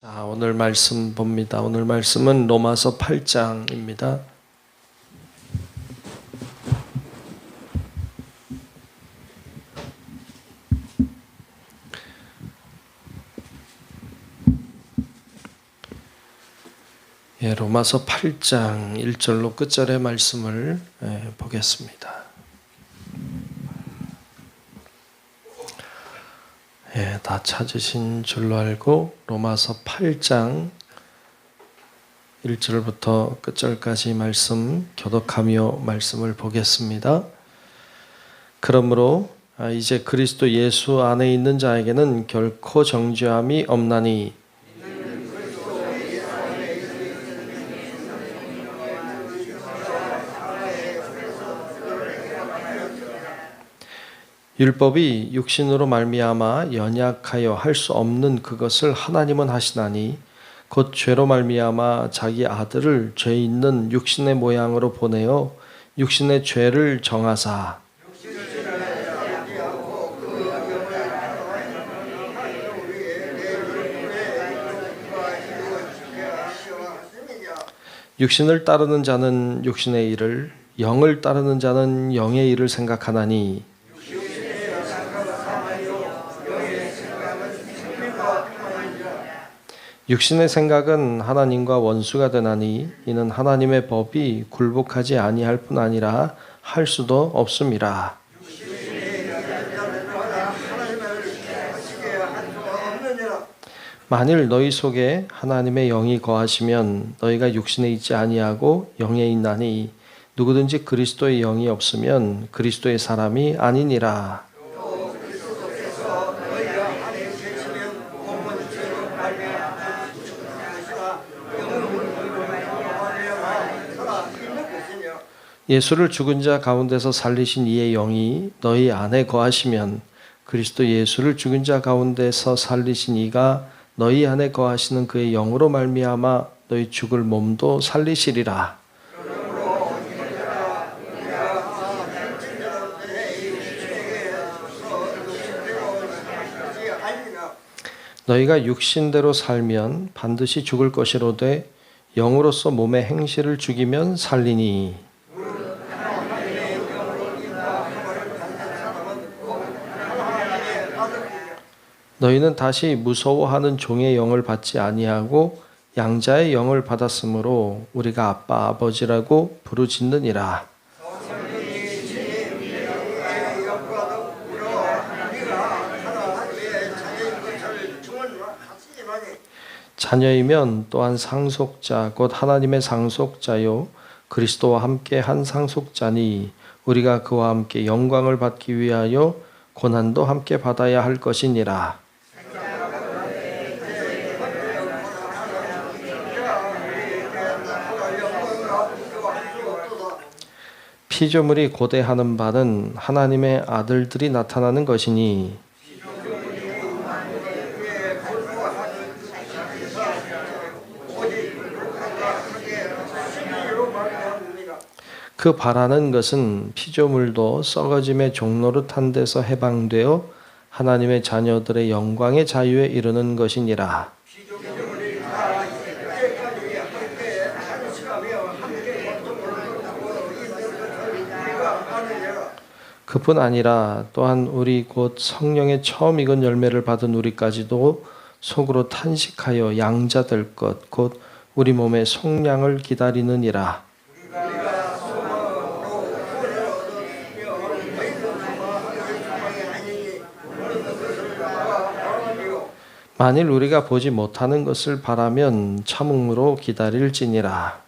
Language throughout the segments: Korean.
자, 오늘 말씀 봅니다. 오늘 말씀은 로마서 8장입니다. 로마서 8장 1절로 끝절의 말씀을 보겠습니다. 다 찾으신 줄로 알고 로마서 8장 1절부터 끝절까지 말씀 교독하며 말씀을 보겠습니다. 그러므로 이제 그리스도 예수 안에 있는 자에게는 결코 정죄함이 없나니 율법이 육신으로 말미암아 연약하여 할 수 없는 그것을 하나님은 하시나니 곧 죄로 말미암아 자기 아들을 죄 있는 육신의 모양으로 보내어 육신의 죄를 정하사 육신을 따르는 자는 육신의 일을 영을 따르는 자는 영의 일을 생각하나니 육신의 생각은 하나님과 원수가 되나니 이는 하나님의 법이 굴복하지 아니할 뿐 아니라 할 수도 없음이라. 만일 너희 속에 하나님의 영이 거하시면 너희가 육신에 있지 아니하고 영에 있나니 누구든지 그리스도의 영이 없으면 그리스도의 사람이 아니니라. 예수를 죽은 자 가운데서 살리신 이의 영이 너희 안에 거하시면 그리스도 예수를 죽은 자 가운데서 살리신 이가 너희 안에 거하시는 그의 영으로 말미암아 너희 죽을 몸도 살리시리라. 너희가 육신대로 살면 반드시 죽을 것이로되 영으로서 몸의 행실을 죽이면 살리니 너희는 다시 무서워하는 종의 영을 받지 아니하고 양자의 영을 받았으므로 우리가 아빠 아버지라고 부르짖느니라. 자녀이면 또한 상속자 곧 하나님의 상속자요 그리스도와 함께 한 상속자니 우리가 그와 함께 영광을 받기 위하여 고난도 함께 받아야 할 것이니라. 피조물이 고대하는 바는 하나님의 아들들이 나타나는 것이니 그 바라는 것은 피조물도 썩어짐의 종노릇한 데서 해방되어 하나님의 자녀들의 영광의 자유에 이르는 것이니라. 그뿐 아니라 또한 우리 곧 성령의 처음 익은 열매를 받은 우리까지도 속으로 탄식하여 양자될 것 곧 우리 몸의 속량을 기다리느니라. 만일 우리가 보지 못하는 것을 바라면 참음으로 기다릴지니라.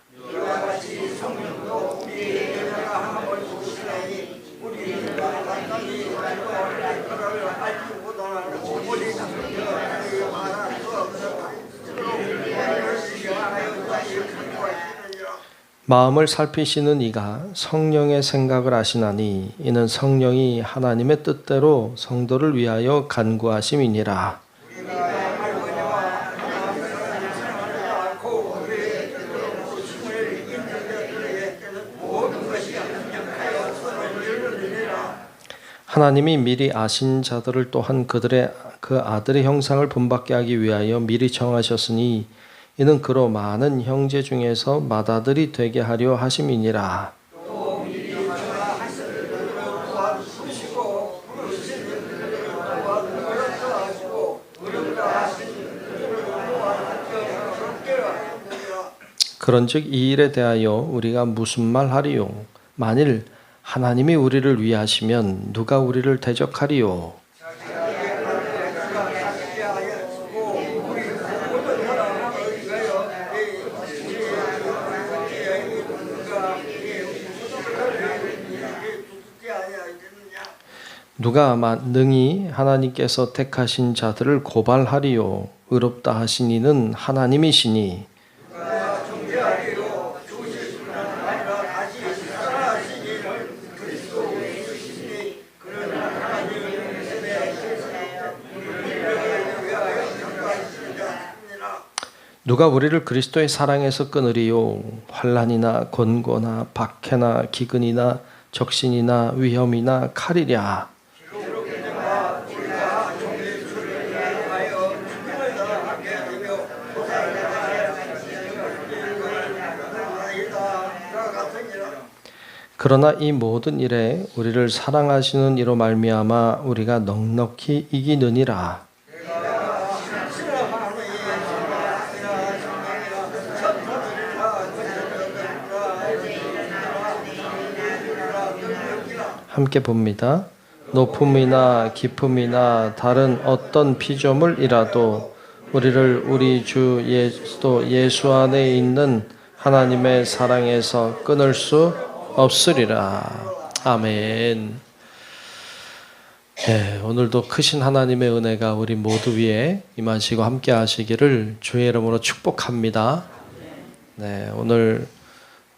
마음을 살피시는 이가 성령의 생각을 아시나니 이는 성령이 하나님의 뜻대로 성도를 위하여 간구하심이니라. 하나님이 미리 아신 자들을 또한 그 아들의 형상을 본받게 하기 위하여 미리 정하셨으니 이는 그로 많은 형제 중에서 맏아들이 되게 하려 하심이니라. 그런즉 이 일에 대하여 우리가 무슨 말 하리요? 만일 하나님이 우리를 위하시면 누가 우리를 대적하리요? 누가 능히 하나님께서 택하신 자들을 고발하리요? 의롭다 하신 이는 하나님이시니. 누가 우리를 그리스도의 사랑에서 끊으리요? 환난이나 권고나 박해나 기근이나 적신이나 위험이나 칼이랴. 그러나 이 모든 일에 우리를 사랑하시는 이로 말미암아 우리가 넉넉히 이기느니라. 함께 봅니다. 높음이나 깊음이나 다른 어떤 피조물이라도 우리를 우리 주 예수 안에 있는 하나님의 사랑에서 끊을 수 없으리라. 아멘. 네, 오늘도 크신 하나님의 은혜가 우리 모두 위에 임하시고 함께 하시기를 주의 이름으로 축복합니다. 네, 오늘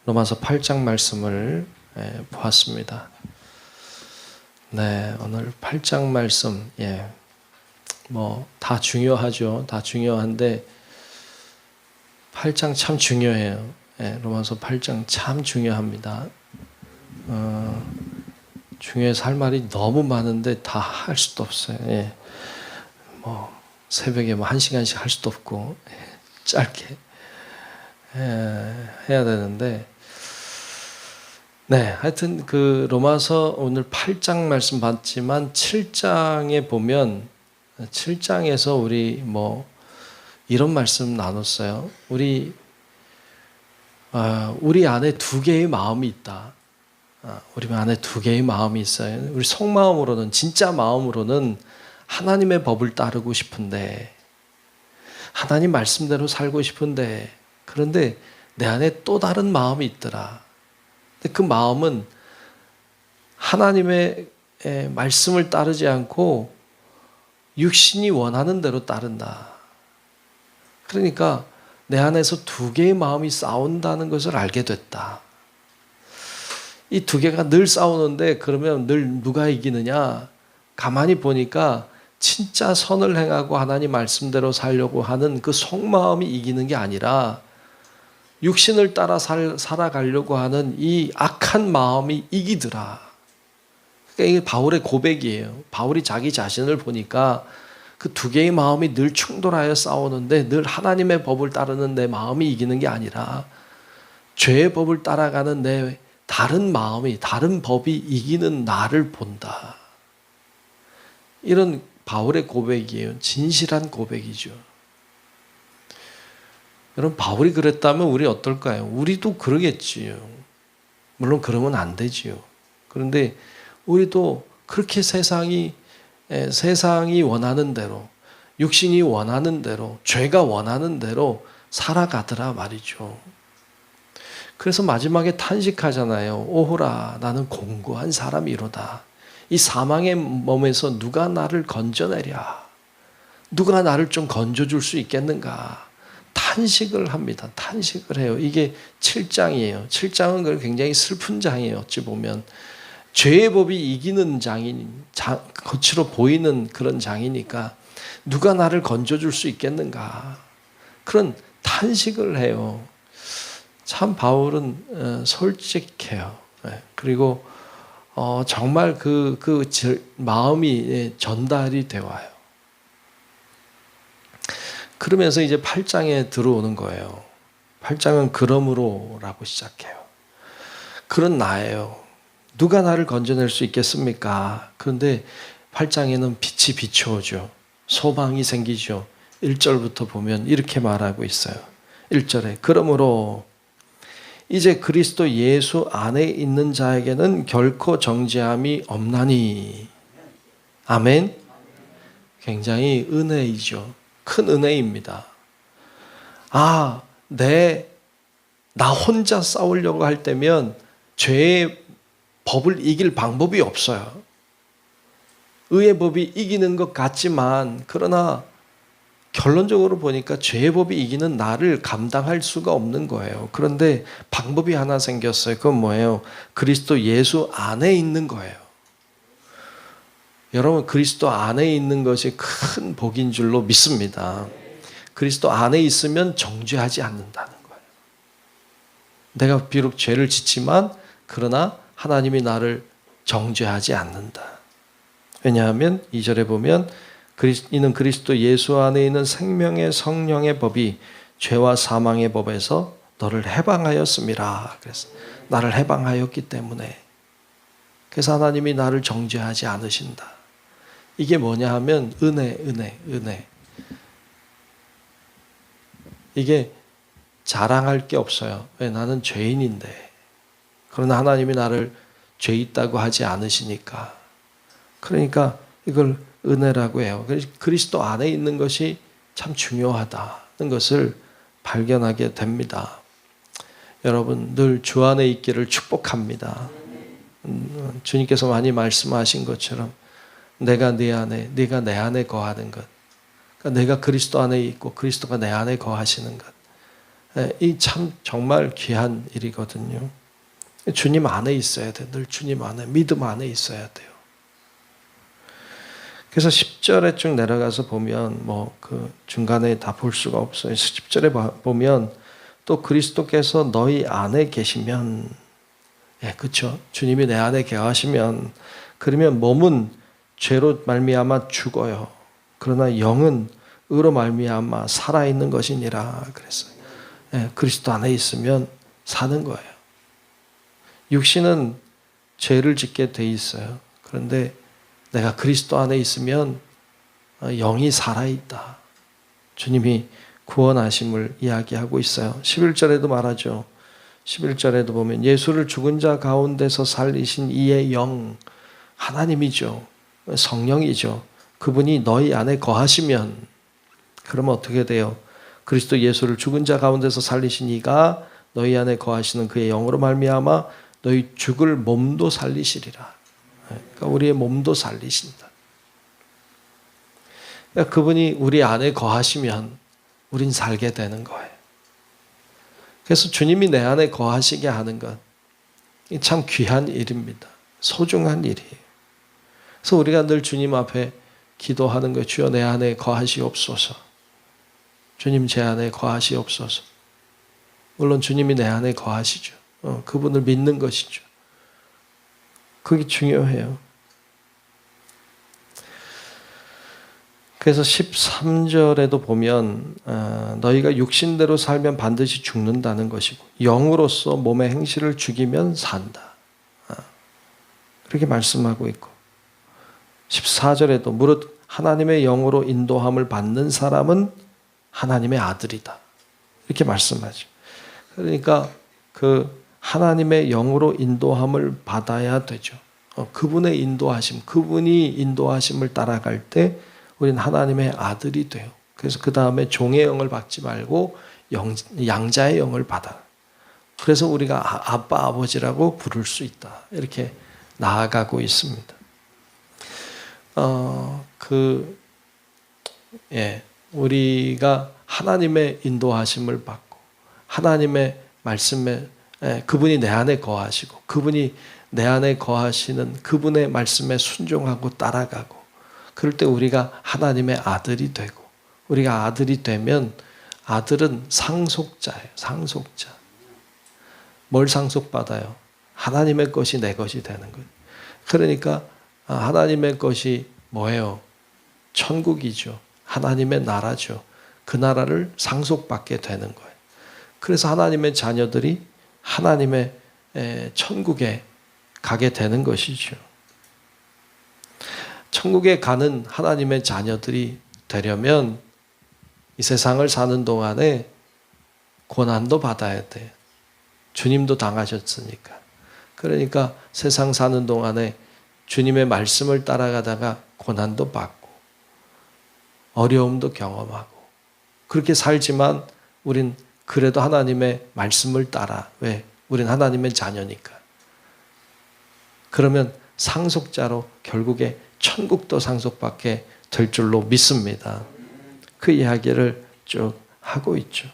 로마서 8장 말씀을 보았습니다. 네, 오늘 8장 말씀, 다 중요하죠. 다 중요한데 8장 참 중요해요. 로마서 8장 참 중요합니다. 중요해서 할 말이 너무 많은데 다 할 수도 없어요. 새벽에 1시간씩 할 수도 없고 짧게 해야 되는데. 네, 하여튼 그 로마서 오늘 8장 말씀 봤지만 7장에 보면 7장에서 우리 이런 말씀 나눴어요. 우리 안에 두 개의 마음이 있다. 우리 안에 두 개의 마음이 있어요. 우리 속마음으로는, 진짜 마음으로는 하나님의 법을 따르고 싶은데, 하나님 말씀대로 살고 싶은데, 그런데 내 안에 또 다른 마음이 있더라. 근데 그 마음은 하나님의 말씀을 따르지 않고 육신이 원하는 대로 따른다. 그러니까 내 안에서 두 개의 마음이 싸운다는 것을 알게 됐다. 이 두 개가 늘 싸우는데 그러면 늘 누가 이기느냐? 가만히 보니까 진짜 선을 행하고 하나님 말씀대로 살려고 하는 그 속마음이 이기는 게 아니라 육신을 따라 살아가려고 하는 이 악한 마음이 이기더라. 그러니까 이게 바울의 고백이에요. 바울이 자기 자신을 보니까 그 두 개의 마음이 늘 충돌하여 싸우는데 늘 하나님의 법을 따르는 내 마음이 이기는 게 아니라 죄의 법을 따라가는 내 다른 마음이, 다른 법이 이기는 나를 본다. 이런 바울의 고백이에요. 진실한 고백이죠. 여러분, 바울이 그랬다면 우리 어떨까요? 우리도 그러겠지요. 물론 그러면 안 되지요. 그런데 우리도 그렇게 세상이 원하는 대로, 육신이 원하는 대로, 죄가 원하는 대로 살아가더라 말이죠. 그래서 마지막에 탄식하잖아요. 오호라, 나는 공고한 사람이로다. 이 사망의 몸에서 누가 나를 건져내랴? 누가 나를 좀 건져줄 수 있겠는가? 탄식을 합니다. 탄식을 해요. 이게 7장이에요. 7장은 굉장히 슬픈 장이에요. 어찌 보면 죄의 법이 이기는 겉으로 보이는 그런 장이니까 누가 나를 건져줄 수 있겠는가? 그런 탄식을 해요. 참 바울은 솔직해요. 그리고 정말 그 마음이 전달이 되어요. 그러면서 이제 8장에 들어오는 거예요. 8장은 그러므로라고 시작해요. 그런 나예요. 누가 나를 건져낼 수 있겠습니까? 그런데 8장에는 빛이 비추어져. 소망이 생기죠. 1절부터 보면 이렇게 말하고 있어요. 1절에 그러므로 이제 그리스도 예수 안에 있는 자에게는 결코 정죄함이 없나니. 아멘. 굉장히 은혜이죠. 큰 은혜입니다. 나 혼자 싸우려고 할 때면 죄의 법을 이길 방법이 없어요. 의의 법이 이기는 것 같지만 그러나 결론적으로 보니까 죄의 법이 이기는 나를 감당할 수가 없는 거예요. 그런데 방법이 하나 생겼어요. 그건 뭐예요? 그리스도 예수 안에 있는 거예요. 여러분, 그리스도 안에 있는 것이 큰 복인 줄로 믿습니다. 그리스도 안에 있으면 정죄하지 않는다는 거예요. 내가 비록 죄를 짓지만 그러나 하나님이 나를 정죄하지 않는다. 왜냐하면 2절에 보면 이는 그리스도 예수 안에 있는 생명의 성령의 법이 죄와 사망의 법에서 너를 해방하였음이라. 그래서 나를 해방하였기 때문에, 그래서 하나님이 나를 정죄하지 않으신다. 이게 뭐냐 하면 은혜. 이게 자랑할 게 없어요. 왜? 나는 죄인인데. 그러나 하나님이 나를 죄 있다고 하지 않으시니까. 그러니까 이걸 은혜라고 해요. 그리스도 안에 있는 것이 참 중요하다는 것을 발견하게 됩니다. 여러분, 늘 주 안에 있기를 축복합니다. 주님께서 많이 말씀하신 것처럼 내가 네 안에, 네가 내 안에 거하는 것. 그러니까 내가 그리스도 안에 있고 그리스도가 내 안에 거하시는 것. 이 참 정말 귀한 일이거든요. 주님 안에 있어야 돼. 늘 주님 안에, 믿음 안에 있어야 돼요. 그래서 10절에 쭉 내려가서 보면 그 중간에 다 볼 수가 없어요. 10절에 보면 또 그리스도께서 너희 안에 계시면, 그렇죠. 주님이 내 안에 계시면, 그러면 몸은 죄로 말미암아 죽어요. 그러나 영은 의로 말미암아 살아 있는 것이니라 그랬어요. 그리스도 안에 있으면 사는 거예요. 육신은 죄를 짓게 돼 있어요. 그런데 내가 그리스도 안에 있으면 영이 살아있다. 주님이 구원하심을 이야기하고 있어요. 11절에도 말하죠. 11절에도 보면 예수를 죽은 자 가운데서 살리신 이의 영, 하나님이죠. 성령이죠. 그분이 너희 안에 거하시면, 그러면 어떻게 돼요? 그리스도 예수를 죽은 자 가운데서 살리신 이가 너희 안에 거하시는 그의 영으로 말미암아 너희 죽을 몸도 살리시리라. 그러니까 우리의 몸도 살리신다. 그러니까 그분이 우리 안에 거하시면 우린 살게 되는 거예요. 그래서 주님이 내 안에 거하시게 하는 것, 참 귀한 일입니다. 소중한 일이에요. 그래서 우리가 늘 주님 앞에 기도하는 거예요. 주여 내 안에 거하시옵소서. 주님 제 안에 거하시옵소서. 물론 주님이 내 안에 거하시죠. 그분을 믿는 것이죠. 그게 중요해요. 그래서 13절에도 보면 너희가 육신대로 살면 반드시 죽는다는 것이고 영으로서 몸의 행실을 죽이면 산다. 그렇게 말씀하고 있고 14절에도 무릇 하나님의 영으로 인도함을 받는 사람은 하나님의 아들이다. 이렇게 말씀하죠. 그러니까 그 하나님의 영으로 인도함을 받아야 되죠. 그분의 인도하심, 그분이 인도하심을 따라갈 때 우리는 하나님의 아들이 돼요. 그래서 그 다음에 종의 영을 받지 말고 양자의 영을 받아. 그래서 우리가 아빠, 아버지라고 부를 수 있다. 이렇게 나아가고 있습니다. 우리가 하나님의 인도하심을 받고 하나님의 말씀에 그분이 내 안에 거하시고 그분이 내 안에 거하시는 그분의 말씀에 순종하고 따라가고 그럴 때 우리가 하나님의 아들이 되고 우리가 아들이 되면 아들은 상속자예요. 상속자. 뭘 상속받아요? 하나님의 것이 내 것이 되는 거예요. 그러니까 하나님의 것이 뭐예요? 천국이죠. 하나님의 나라죠. 그 나라를 상속받게 되는 거예요. 그래서 하나님의 자녀들이 하나님의 천국에 가게 되는 것이죠. 천국에 가는 하나님의 자녀들이 되려면 이 세상을 사는 동안에 고난도 받아야 돼요. 주님도 당하셨으니까. 그러니까 세상 사는 동안에 주님의 말씀을 따라가다가 고난도 받고 어려움도 경험하고 그렇게 살지만 우린 그래도 하나님의 말씀을 따라. 왜? 우린 하나님의 자녀니까. 그러면 상속자로 결국에 천국도 상속받게 될 줄로 믿습니다. 그 이야기를 쭉 하고 있죠.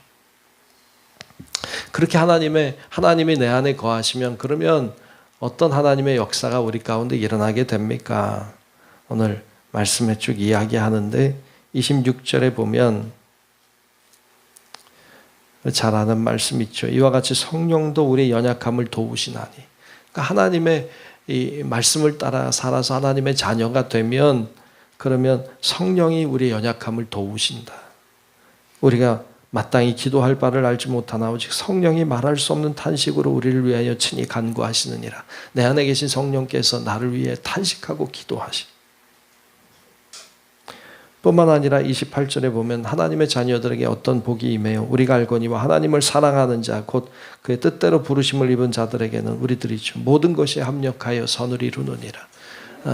그렇게 하나님이 내 안에 거하시면 그러면 어떤 하나님의 역사가 우리 가운데 일어나게 됩니까? 오늘 말씀에 쭉 이야기하는데 26절에 보면 잘 아는 말씀 있죠. 이와 같이 성령도 우리의 연약함을 도우시나니. 그러니까 하나님의 이 말씀을 따라 살아서 하나님의 자녀가 되면 그러면 성령이 우리의 연약함을 도우신다. 우리가 마땅히 기도할 바를 알지 못하나 오직 성령이 말할 수 없는 탄식으로 우리를 위하여 친히 간구하시느니라. 내 안에 계신 성령께서 나를 위해 탄식하고 기도하시. 뿐만 아니라 28절에 보면 하나님의 자녀들에게 어떤 복이 임해요. 우리가 알거니와 하나님을 사랑하는 자 곧 그의 뜻대로 부르심을 입은 자들에게는 우리들이죠. 모든 것이 합력하여 선을 이루느니라.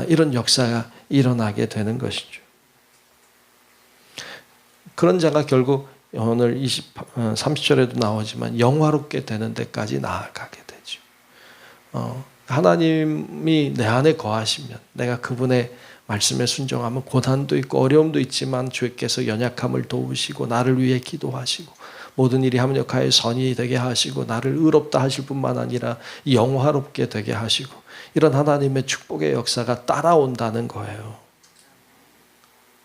이런 역사가 일어나게 되는 것이죠. 그런 자가 결국 오늘 30절에도 나오지만 영화롭게 되는 데까지 나아가게 되죠. 하나님이 내 안에 거하시면 내가 그분의 말씀에 순종하면 고난도 있고 어려움도 있지만 주께서 연약함을 도우시고 나를 위해 기도하시고 모든 일이 합력하여 선이 되게 하시고 나를 의롭다 하실 뿐만 아니라 영화롭게 되게 하시고 이런 하나님의 축복의 역사가 따라온다는 거예요.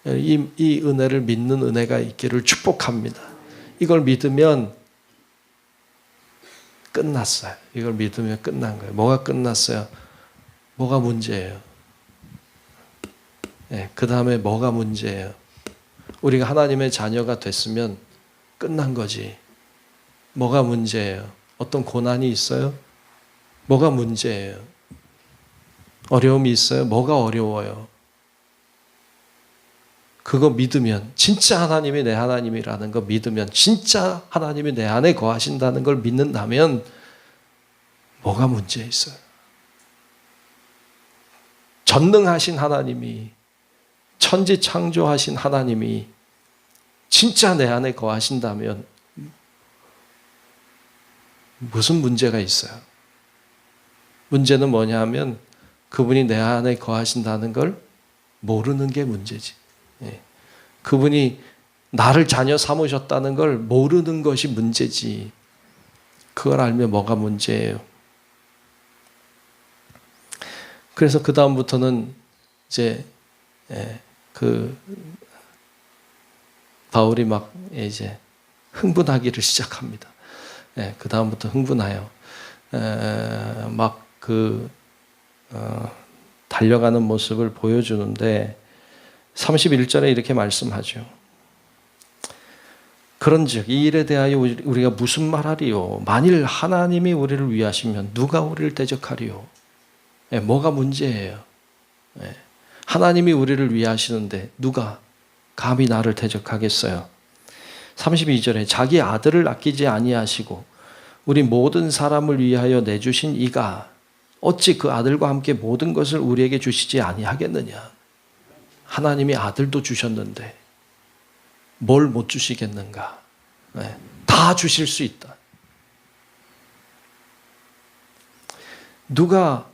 이 은혜를 믿는 은혜가 있기를 축복합니다. 이걸 믿으면 끝났어요. 이걸 믿으면 끝난 거예요. 뭐가 끝났어요? 뭐가 문제예요? 네, 그 다음에 뭐가 문제예요? 우리가 하나님의 자녀가 됐으면 끝난 거지. 뭐가 문제예요? 어떤 고난이 있어요? 뭐가 문제예요? 어려움이 있어요? 뭐가 어려워요? 그거 믿으면 진짜 하나님이 내 하나님이라는 거 믿으면 진짜 하나님이 내 안에 거하신다는 걸 믿는다면 뭐가 문제 있어요? 전능하신 하나님이 천지 창조하신 하나님이 진짜 내 안에 거하신다면 무슨 문제가 있어요? 문제는 뭐냐 하면 그분이 내 안에 거하신다는 걸 모르는 게 문제지. 그분이 나를 자녀 삼으셨다는 걸 모르는 것이 문제지. 그걸 알면 뭐가 문제예요? 그래서 그 다음부터는 이제 바울이 막 이제 흥분하기를 시작합니다. 그 다음부터 흥분해요. 달려가는 모습을 보여주는데 31절에 이렇게 말씀하죠. 그런즉 이 일에 대하여 우리가 무슨 말하리요? 만일 하나님이 우리를 위하시면 누가 우리를 대적하리요? 뭐가 문제예요? 하나님이 우리를 위하시는데 누가 감히 나를 대적하겠어요? 32절에 자기 아들을 아끼지 아니하시고 우리 모든 사람을 위하여 내주신 이가 어찌 그 아들과 함께 모든 것을 우리에게 주시지 아니하겠느냐? 하나님이 아들도 주셨는데 뭘 못 주시겠는가? 다 주실 수 있다. 누가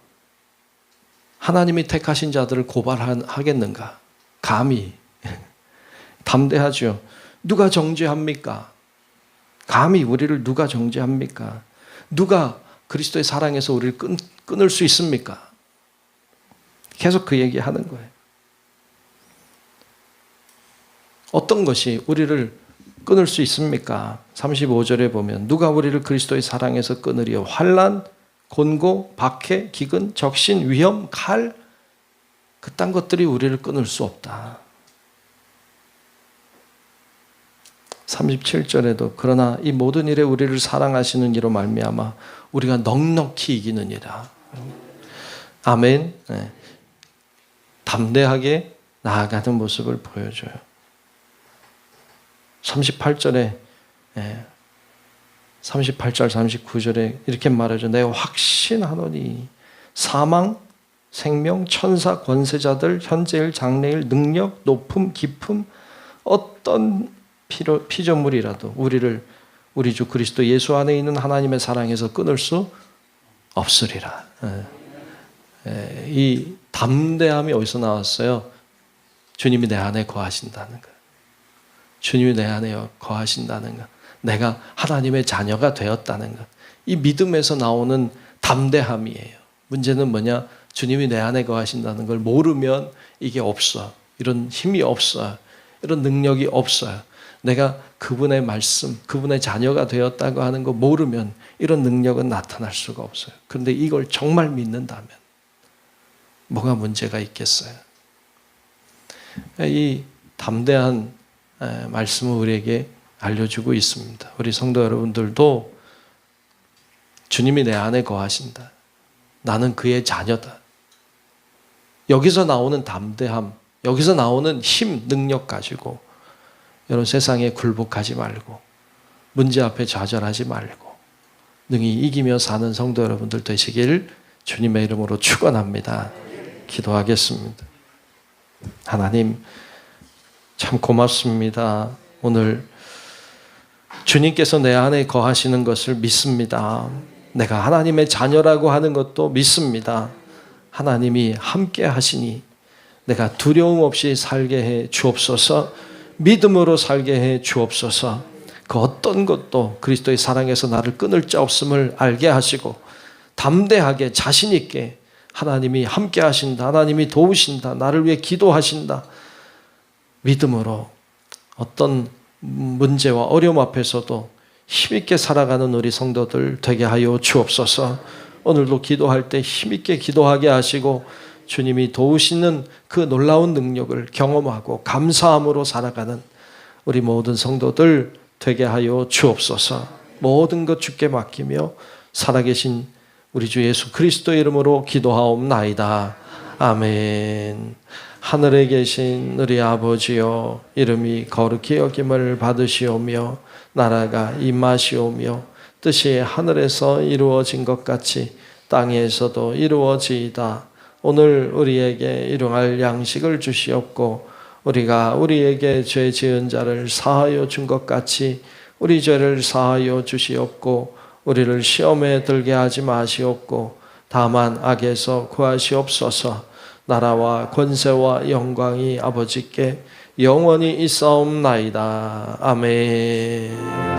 하나님이 택하신 자들을 고발하겠는가? 감히. 담대하죠. 누가 정죄합니까? 감히 우리를 누가 정죄합니까? 누가 그리스도의 사랑에서 우리를 끊을 수 있습니까? 계속 그 얘기하는 거예요. 어떤 것이 우리를 끊을 수 있습니까? 35절에 보면 누가 우리를 그리스도의 사랑에서 끊으리요? 환난, 곤고, 박해, 기근, 적신, 위험, 칼 그딴 것들이 우리를 끊을 수 없다. 37절에도 그러나 이 모든 일에 우리를 사랑하시는 이로 말미암아 우리가 넉넉히 이기느니라. 아멘. 네. 담대하게 나아가는 모습을 보여줘요. 38절에 38절 39절에 이렇게 말하죠. 내가 확신하노니 사망, 생명, 천사, 권세자들, 현재일, 장래일, 능력, 높음, 깊음 어떤 피조물이라도 우리를 우리 주 그리스도 예수 안에 있는 하나님의 사랑에서 끊을 수 없으리라. 이 담대함이 어디서 나왔어요? 주님이 내 안에 거하신다는 것. 주님이 내 안에 거하신다는 것. 내가 하나님의 자녀가 되었다는 것. 이 믿음에서 나오는 담대함이에요. 문제는 뭐냐? 주님이 내 안에 거하신다는 걸 모르면 이게 없어. 이런 힘이 없어. 이런 능력이 없어요. 내가 그분의 말씀, 그분의 자녀가 되었다고 하는 거 모르면 이런 능력은 나타날 수가 없어요. 그런데 이걸 정말 믿는다면 뭐가 문제가 있겠어요? 이 담대한 말씀을 우리에게 알려주고 있습니다. 우리 성도 여러분들도 주님이 내 안에 거하신다. 나는 그의 자녀다. 여기서 나오는 담대함, 여기서 나오는 힘, 능력 가지고 여러분 세상에 굴복하지 말고 문제 앞에 좌절하지 말고 능히 이기며 사는 성도 여러분들 되시길 주님의 이름으로 축원합니다. 기도하겠습니다. 하나님 참 고맙습니다. 오늘 주님께서 내 안에 거하시는 것을 믿습니다. 내가 하나님의 자녀라고 하는 것도 믿습니다. 하나님이 함께 하시니 내가 두려움 없이 살게 해 주옵소서. 믿음으로 살게 해 주옵소서. 그 어떤 것도 그리스도의 사랑에서 나를 끊을 자 없음을 알게 하시고 담대하게 자신 있게 하나님이 함께 하신다. 하나님이 도우신다. 나를 위해 기도하신다. 믿음으로 어떤 문제와 어려움 앞에서도 힘있게 살아가는 우리 성도들 되게 하여 주옵소서. 오늘도 기도할 때 힘있게 기도하게 하시고 주님이 도우시는 그 놀라운 능력을 경험하고 감사함으로 살아가는 우리 모든 성도들 되게 하여 주옵소서. 모든 것 주께 맡기며 살아계신 우리 주 예수 그리스도의 이름으로 기도하옵나이다. 아멘. 하늘에 계신 우리 아버지여, 이름이 거룩히 여김을 받으시오며 나라가 임하시오며 뜻이 하늘에서 이루어진 것 같이 땅에서도 이루어지이다. 오늘 우리에게 일용할 양식을 주시옵고 우리가 우리에게 죄 지은 자를 사하여 준 것 같이 우리 죄를 사하여 주시옵고 우리를 시험에 들게 하지 마시옵고 다만 악에서 구하시옵소서. 나라와 권세와 영광이 아버지께 영원히 있사옵나이다. 아멘.